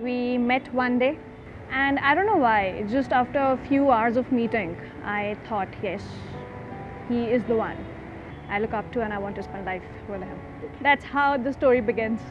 We met one day, and I don't know why, just after a few hours of meeting, I thought, yes, he is the one I look up to and I want to spend life with him. That's how the story begins.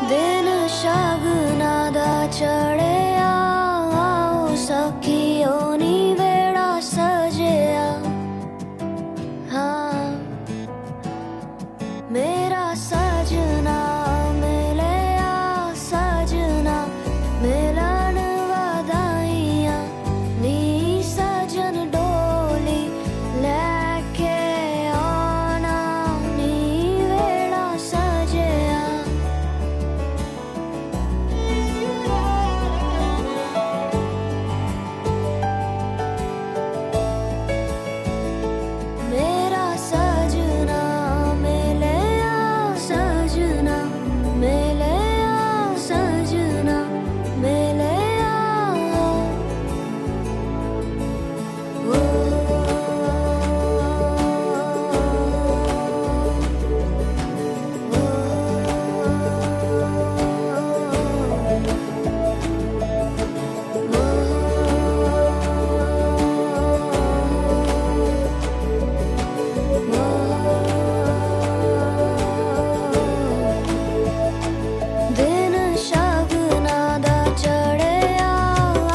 दिन शगना दा चढ़िया आओ सखियो नी वेड़ा सजिया हाँ मेरा सजना मिलिया सजना मिलन वधाइयां नी सजन डोली लैके आना नी वेड़ा सजिया मेरा सजना मिलिया सजना मिलिया सजना मिलिया दिन शगना दा चढ़िया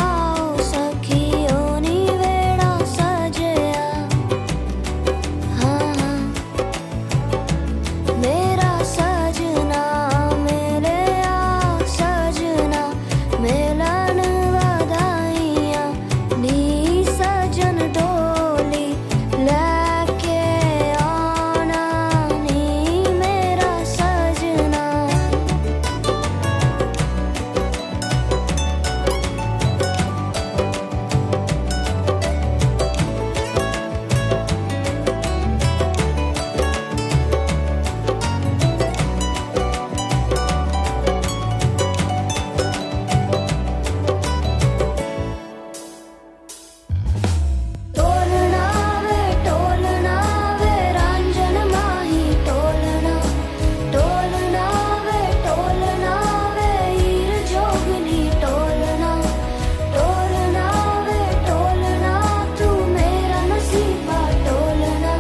आओ सखियो नी वेड़ा सजिया हाँ मेरा सजना मिलिया सजना मिलन वधाइयां नी सजन डोली लैके आना नी मेरा सजना टोलना वे रांझन माही टोलना वे हीर जोगनी टोलना वे टोलना तू मेरा नसीबा टोलना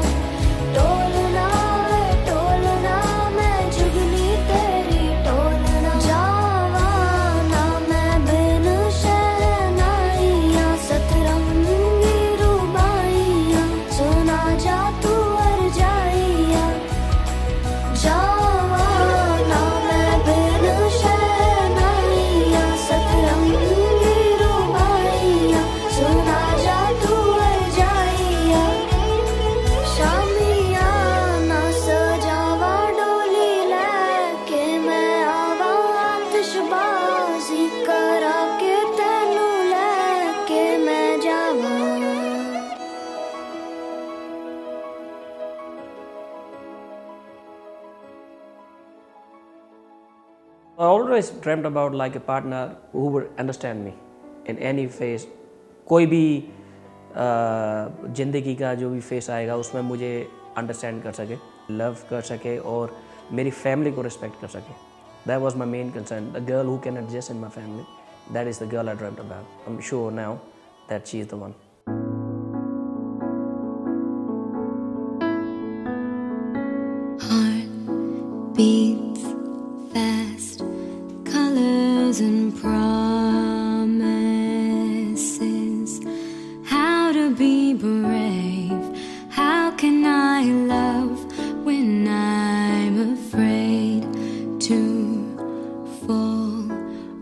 वे टोलना मैं जुगनी तेरी टोलना जावा ना मैं बिन शहनाइयां सतरंगी रुबाइयां सुना जा तू अर जाइया जावा ना मैं बिन शहनाइयां सतरंगी रुबाइयां सुना जा तू अर जाइया शामिया ना सजावा डोली लैके मैं आवा आतिशबाजी करा के तेनू लैके मैं जावा I always dreamt about like a partner who would understand me in any phase. कोई भी ज़िंदगी का जो भी फेस आएगा उसमें मुझे अंडरस्टैंड कर सके, लव कर सके और मेरी फैमिली को रिस्पेक्ट कर सके. That was my main concern. The girl who can adjust in my family. That is the girl I dreamt about. I'm sure now that she is the one. Heart beats fast, colors and promises. How to be brave? How can I love when I'm afraid to fall?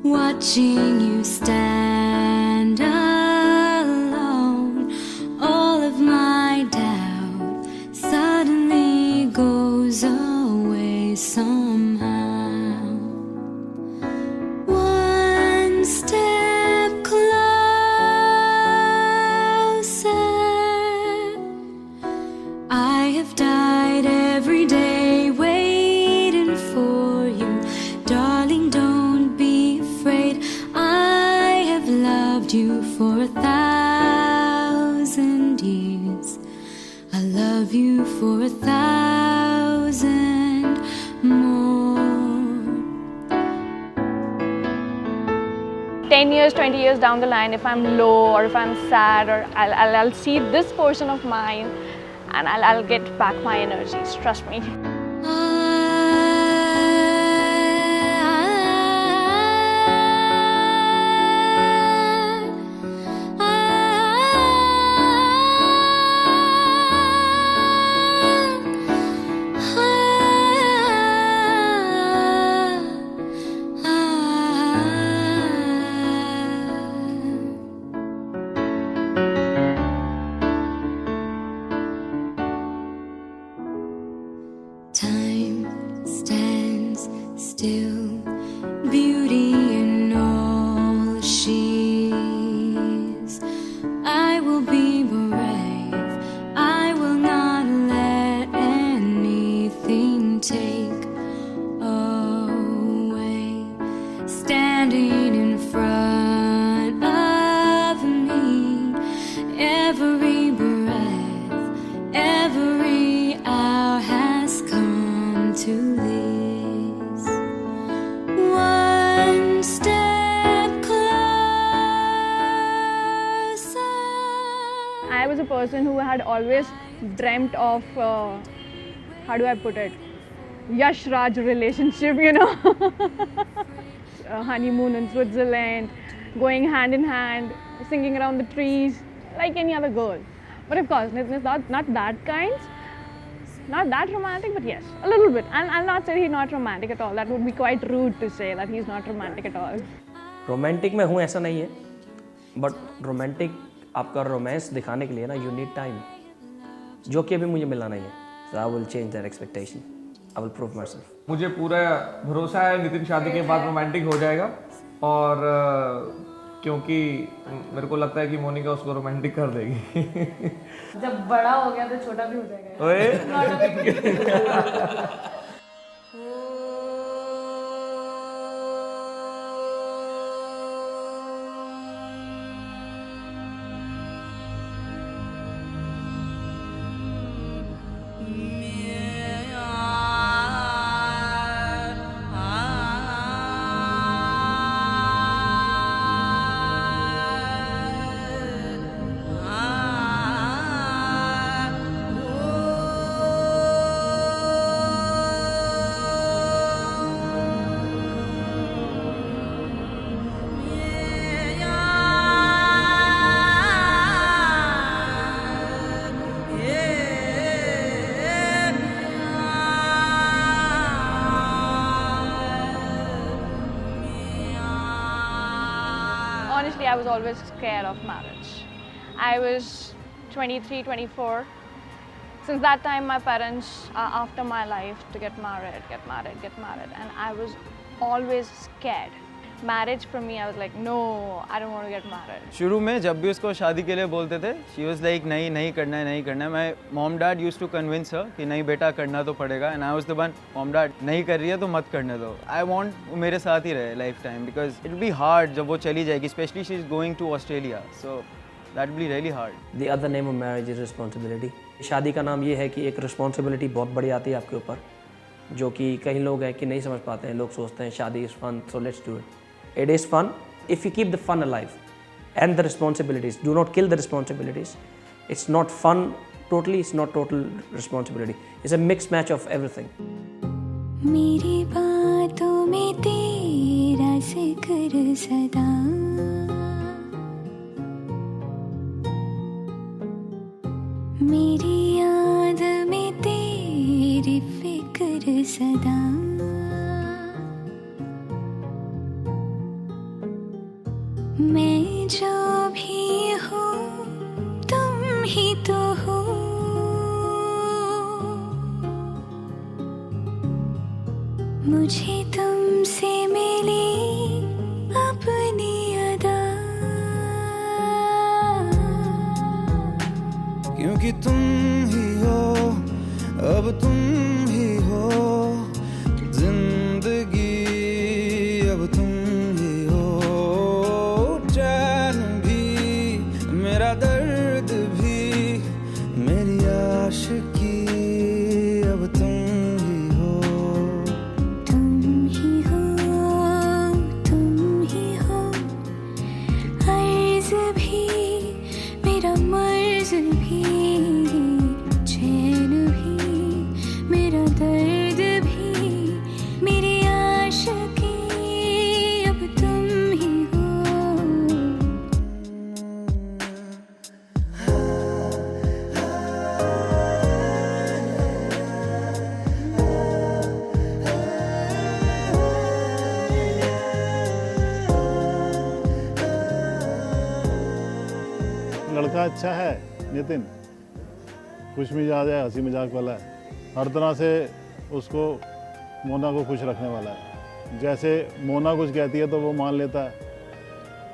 Watching you stand alone, all of my doubt suddenly goes away somehow. One step closer, I loved you for 1,000 years. I love you for 1,000 more. 10 years, 20 years down the line, if I'm low or if I'm sad, or I'll see this person of mine and I'll get back my energies, trust me. Time stands still, beauty in all she is. I will be brave, I will not let anything take away. Standing in front of me, every breath, every hour has come to this. One step closer. I was a person who had always dreamt of, how do I put it, Yash Raj relationship, you know. A honeymoon in Switzerland, going hand in hand, singing around the trees, like any other girl. But of course, it's not that kind, not that romantic, but yes, a little bit. And I'll not say he's not romantic at all. That would be quite rude to say that he's not romantic at all. Romantic में हूँ ऐसा नहीं है, but romantic आपका romance दिखाने के लिए ना यू नीड टाइम, जो कि अभी मुझे मिला नहीं है. So I will change that expectation, I will prove my self. मुझे पूरा भरोसा है नितिन शादी के बाद रोमांटिक हो जाएगा, और क्योंकि मेरे को लगता है कि मोनिका उसको रोमांटिक कर देगी. जब बड़ा हो गया तो छोटा भी हो जाएगा. ओए Honestly, I was always scared of marriage. I was 23, 24. Since that time, my parents are after my life to get married, and I was always scared. Marriage for me, I was like, no, I don't want to get married. शुरू में जब भी उसको शादी के लिए बोलते थे, she was like नहीं करना है. My mom dad used to convince her कि नहीं बेटा करना तो पड़ेगा, and I was the one, mom dad नहीं कर रही है तो मत करने दो. I want वो मेरे साथ ही रहे lifetime, because it will be hard जब वो चली जाएगी, especially she is going to Australia, so that will be really hard. The other name of marriage is responsibility. शादी का नाम ये है कि एक रिस्पॉन्सिबिलिटी बहुत बड़ी आती है आपके ऊपर, जो कि कई लोग हैं कि नहीं समझ पाते हैं. लोग सोचते हैं शादी is fun, so let's do it. It is fun if you keep the fun alive and the responsibilities. Do not kill the responsibilities. It's not fun totally, it's not total responsibility. It's a mixed match of everything. मेरी बातों में तेरा जिक्र सदा, मेरी याद में तेरी फिक्र सदा. मैं जो भी हूँ तुम ही तो हो, मुझे तुमसे मिली अपनी अदा. क्योंकि तुम ही हो, अब तुम ही हो, जिंदगी अब तुम ही हो. चैन राज भी चैन भी मेरा दर्द भी मेरी आशिकी अब तुम ही हो। लड़का अच्छा है नितिन, खुश मिजाज है, हंसी मजाक वाला है, हर तरह से उसको मोना को खुश रखने वाला है। जैसे मोना कुछ कहती है तो वो मान लेता है,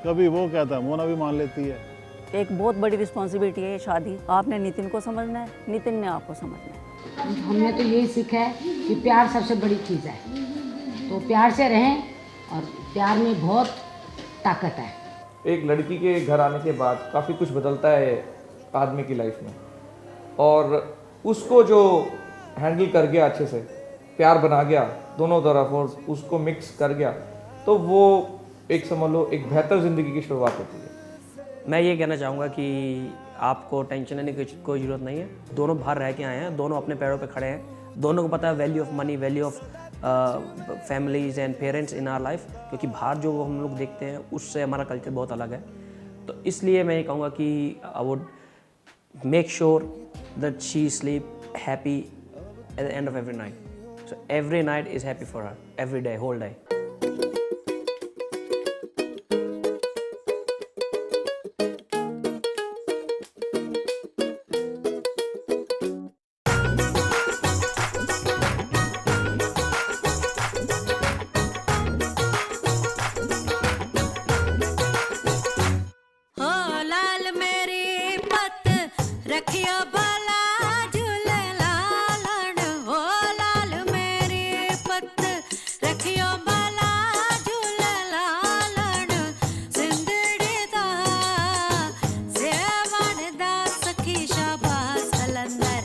कभी वो कहता है मोना भी मान लेती है। एक बहुत बड़ी रिस्पॉन्सिबिलिटी है ये शादी। आपने नितिन को समझना है, नितिन ने आपको समझना है। हमने तो यही सीखा है कि प्यार सबसे बड़ी चीज़ है, तो प्यार से रहें और प्यार में बहुत ताकत है। एक लड़की के घर आने के बाद काफ़ी कुछ बदलता है आदमी की लाइफ में, और उसको जो हैंडल कर गया अच्छे से, प्यार बना गया दोनों तरफ और उसको मिक्स कर गया, तो वो एक समझ लो एक बेहतर ज़िंदगी की शुरुआत होती है। मैं ये कहना चाहूँगा कि आपको टेंशन लेने की कोई ज़रूरत नहीं है। दोनों बाहर रह के आए हैं, दोनों अपने पैरों पे खड़े हैं, दोनों को पता है value of money, value of families and parents in our life, क्योंकि बाहर जो हम लोग देखते हैं उससे हमारा कल्चर बहुत अलग है। तो इसलिए मैं ये कहूँगा कि I would make sure that she sleep happy at the end of every night. So every night is happy for her, every day, whole day. रखियो भला झूले लालन हो लाल मेरी पत रखियो भला झूले लालन जिंदड़ी दा सेवन दा सखी शाबाश कलंदर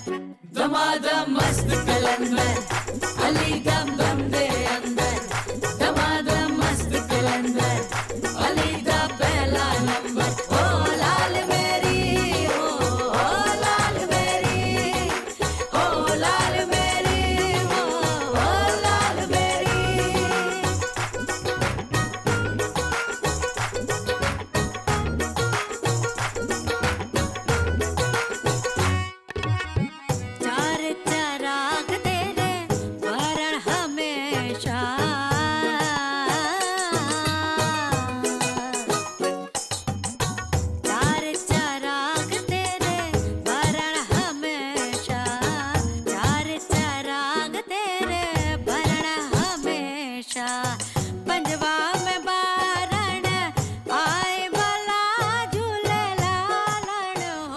दमादम मस्त कलंदर अली दम दम दे अंदर दमादम मस्त कलंदर अली दा पहला नंबर ओ लाल मेरी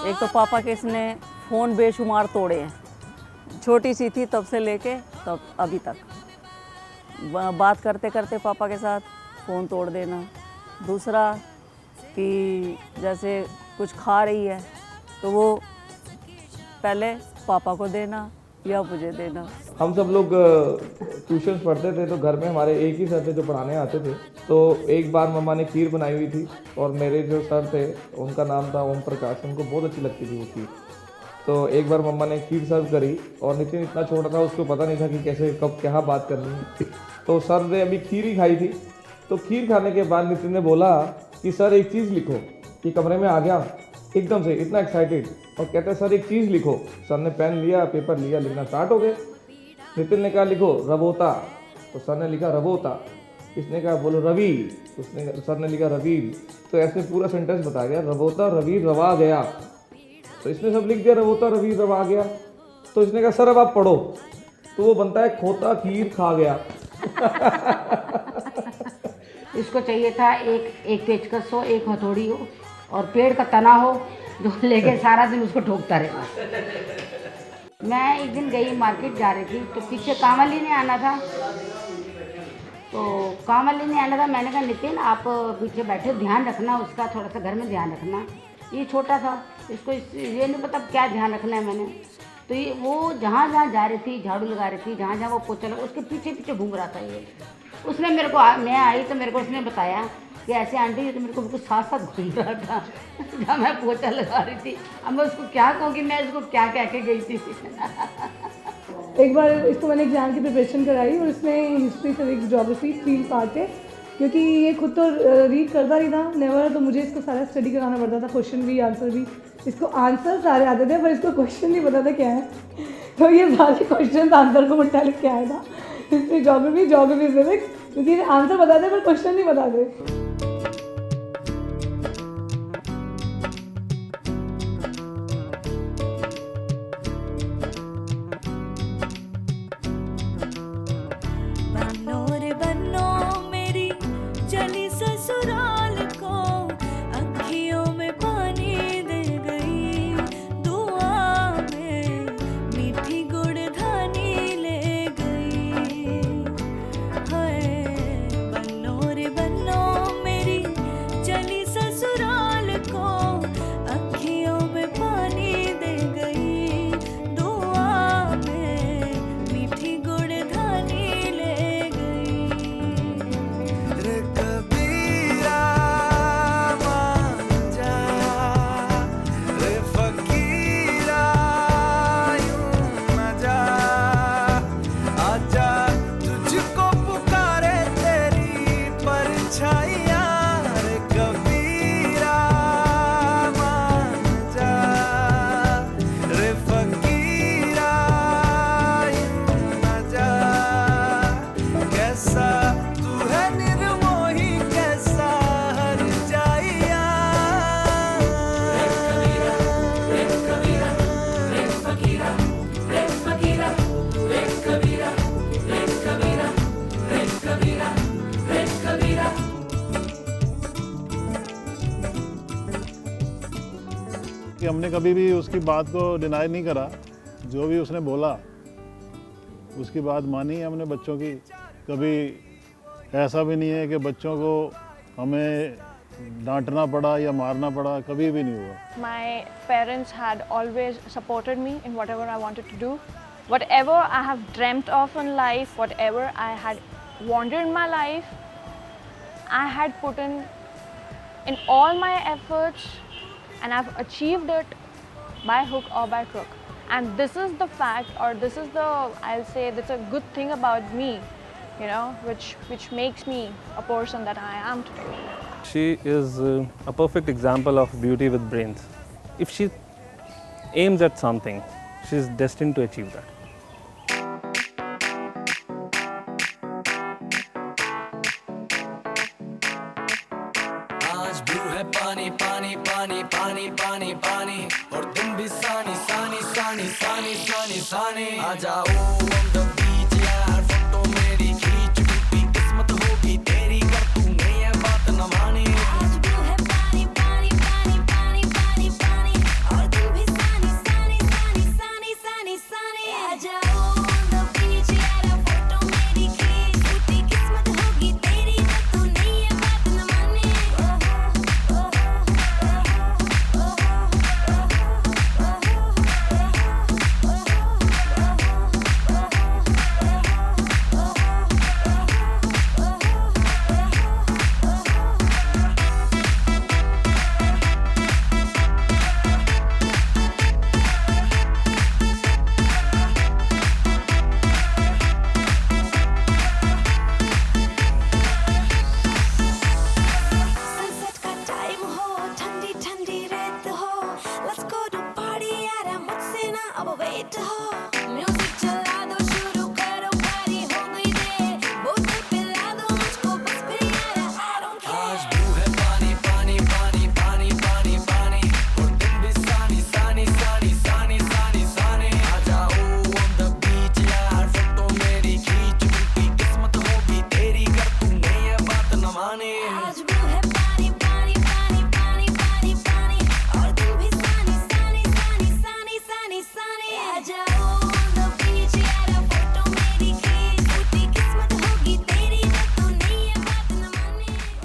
एक तो पापा के इसने फ़ोन बेशुमार तोड़े हैं, छोटी सी थी तब से लेके तब अभी तक। बात करते करते पापा के साथ फ़ोन तोड़ देना। दूसरा कि जैसे कुछ खा रही है तो वो पहले पापा को देना या मुझे देना। हम सब लोग ट्यूशन पढ़ते थे तो घर में हमारे एक ही सर थे जो पढ़ाने आते थे। तो एक बार मम्मा ने खीर बनाई हुई थी और मेरे जो सर थे उनका नाम था ओम प्रकाश, उनको बहुत अच्छी लगती थी वो खीर। तो एक बार मम्मा ने खीर सर्व करी और नितिन इतना छोटा था, उसको पता नहीं था कि कैसे कब क्या बात करनी है। तो सर ने अभी खीर ही खाई थी, तो खीर खाने के बाद नितिन ने बोला कि सर एक चीज़ लिखो। कि कमरे में आ गया एकदम से इतना एक्साइटेड और कहते हैं सर एक चीज़ लिखो। सर ने पेन लिया, पेपर लिया, लिखना स्टार्ट हो गए। नितिन ने कहा लिखो रवोता, तो सर ने लिखा रवोता। इसने कहा बोलो रवि, उसने सर ने लिखा रवीर। तो ऐसे पूरा सेंटेंस बता गया, रवोता रवीर रवा गया। तो इसने सब लिख दिया रवोता रवीर रवा गया। तो इसने कहा सर अब आप पढ़ो। तो वो बनता है खोता खीर खा गया। इसको चाहिए था एक पेचकस हो, एक हथौड़ी हो और पेड़ का तना हो जो लेके सारा दिन उसको ठोकता रहे। मैं एक दिन गई मार्केट जा रही थी तो पीछे कांवल लेने आना था। तो कांवल लेने आना था, मैंने कहा नितिन आप पीछे बैठे, ध्यान रखना उसका, थोड़ा सा घर में ध्यान रखना। ये छोटा था, इसको ये नहीं पता क्या ध्यान रखना है मैंने। तो ये वो जहाँ जहाँ जा रही थी, झाड़ू लगा रही थी, जहाँ जहाँ वो पोछा लगा, उसके पीछे पीछे घूम रहा था ये। उसने मेरे को, मैं आई तो मेरे को उसने बताया कि कि ऐसे आंटी ये तो मेरे को बिल्कुल साथ साथ घूम रहा था जब मैं पोछा लगा रही थी। अब मैं उसको क्या कहूँ कि मैं इसको क्या कह के गई थी। एक बार इसको मैंने एग्ज़ाम की प्रिपरेशन कराई और इसमें हिस्ट्री सिविक्स ज्योग्राफी 3 पार्ट है, क्योंकि ये खुद तो रीड करता नहीं था नेवर, तो मुझे इसको सारा स्टडी कराना पड़ता था, क्वेश्चन भी आंसर भी। इसको आंसर सारे आते थे पर इसको क्वेश्चन नहीं पता था क्या है, तो ये सारे क्वेश्चन आंसर को मुताबिक क्या आएगा, हिस्ट्री ज्योग्राफी सिविक्स, क्योंकि आंसर बताते पर क्वेश्चन नहीं बताते। बनो रे बनो मेरी चली ससुराल को, अखियों में पानी दे गई, दुआ में मीठी गुड़धानी ले गई। हाय बनो रे बनो मेरी चली ससुराल को, अखियों में पानी दे गई, दुआ में मीठी गुड़धानी ले गई। रे कबीरा मान जा, रे फकीरा यूं न जा, आजा तुझको पुकारे तेरी परछाइयाँ। रे कबीरा मान जा, रे फकीरा यूं न जा, कैसा तू है निर्मोही कैसा हर जाइया। कि हमने कभी भी उसकी बात को डिनाई नहीं करा, जो भी उसने बोला उसकी बात मानी है हमने बच्चों की। कभी ऐसा भी नहीं है कि बच्चों को हमें डांटना पड़ा या मारना पड़ा, कभी भी नहीं हुआ। My parents had always supported me in whatever I wanted to do. Whatever I have dreamt of in life, whatever I had wanted in my life, I had put in all my efforts and I've achieved it by hook or by crook. And this is the fact, or this is the, I'll say, that's a good thing about me, you know, which makes me a person that I am today. She is a perfect example of beauty with brains. If she aims at something, she is destined to achieve that. आज blue है पानी पानी पानी पानी पानी पानी, और तुम भी सानी सानी सानी सानी सानी सानी। आ जाओ